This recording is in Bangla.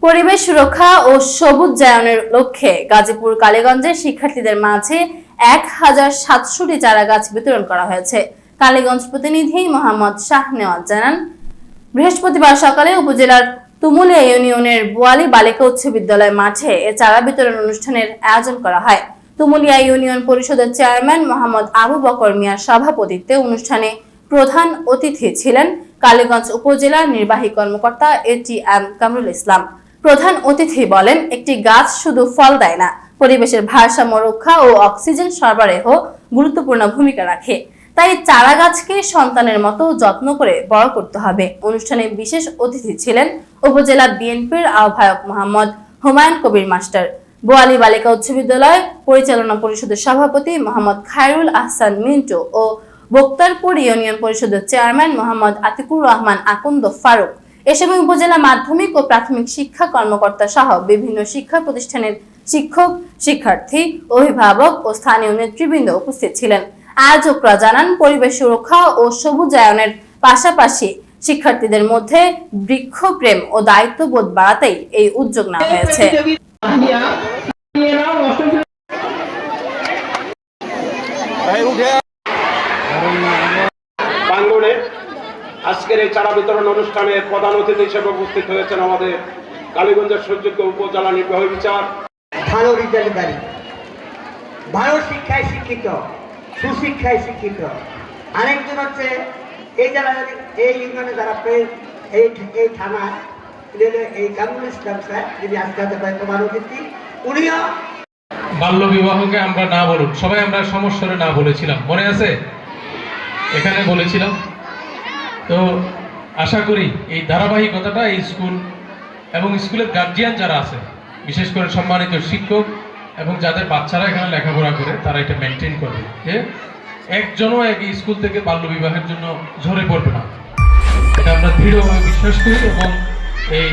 পরিবেশ সুরক্ষা ও সবুজায়নের লক্ষ্যে গাজীপুর কালীগঞ্জের শিক্ষার্থীদের মাঝে ১,৭০০টি চারা গাছ বিতরণ করা হয়েছে। কালীগঞ্জ প্রতিনিধি মোহাম্মদ শাহনেওয়াজ জানান, বৃহস্পতিবার সকালে উপজেলার তুমুলিয়া ইউনিয়নের বোয়ালি বালিকা উচ্চ বিদ্যালয় মাঠে এ চারা বিতরণ অনুষ্ঠানের আয়োজন করা হয়। তুমুলিয়া ইউনিয়ন পরিষদের চেয়ারম্যান মোহাম্মদ আবু বকর মিয়ার সভাপতিত্বে অনুষ্ঠানে প্রধান অতিথি ছিলেন কালীগঞ্জ উপজেলা নির্বাহী কর্মকর্তা এটিএম কামরুল ইসলাম। প্রধান অতিথি বলেন, একটি গাছ শুধু ফল দেয় না, পরিবেশের ভারসাম্য রক্ষা ও অক্সিজেন সরবরাহ গুরুত্বপূর্ণ ভূমিকা রাখে। তাই চারা গাছকে সন্তানের মতো যত্ন করে বড় করতে হবে। অনুষ্ঠানে বিশেষ অতিথি ছিলেন উপজেলা বিএনপির আহ্বায়ক মোহাম্মদ হুমায়ুন কবির মাস্টার, বোয়ালি বালিকা উচ্চ বিদ্যালয় পরিচালনা পরিষদের সভাপতি মোহাম্মদ খায়রুল আহসান মিন্টু ও বক্তারপুর ইউনিয়ন পরিষদের চেয়ারম্যান মোহাম্মদ আতিকুর রহমান আকন্দ ফারুক। এ সময় উপজেলা মাধ্যমিক ও প্রাথমিক শিক্ষা কর্মকর্তা সহ বিভিন্ন শিক্ষা প্রতিষ্ঠানের শিক্ষক, শিক্ষার্থী, অভিভাবক ও স্থানীয় নেতৃবৃন্দ উপস্থিত ছিলেন। আয়োজকরা জানান, পরিবেশ সুরক্ষা ও সবুজায়নের পাশাপাশি শিক্ষার্থীদের মধ্যে বৃক্ষপ্রেম ও দায়িত্ববোধ বাড়াতেই এই উদ্যোগ নেওয়া হয়েছে। আজকের এই চারা বিতরণ অনুষ্ঠানের প্রধান অতিথি হিসেবে উপস্থিত হয়েছেন আমাদের কালীগঞ্জের সুযোগ্য উপজেলা নির্বাহী বিচারক। ভালো রিজাল্টকারী, ভালো শিক্ষায় শিক্ষিত, সুশিক্ষায় শিক্ষিত। আরেকজন হচ্ছে এই যারা এই ইউনিয়নে যারা এই থানা এই কামরুল ইসলাম স্যার, যিনি আজকে হাতে পায় প্রধান অতিথি, উনিও বাল্য বিবাহকে আমরা না বলুন, সবাই আমরা সমস্যারে না বলেছিলাম, মনে আছে? এখানে বলেছিলাম। তো আশা করি এই ধারাবাহিকতাটা এই স্কুল এবং স্কুলের গার্জিয়ান যারা আছে, বিশেষ করে সম্মানিত শিক্ষক এবং যাদের বাচ্চারা এখানে লেখাপড়া করে, তারা এটা মেনটেন করবে যে একজনও এক স্কুল থেকে বাল্য বিবাহের জন্য ঝরে পড়বে না। এটা আমরা দৃঢ়ভাবে বিশ্বাস করি এবং এই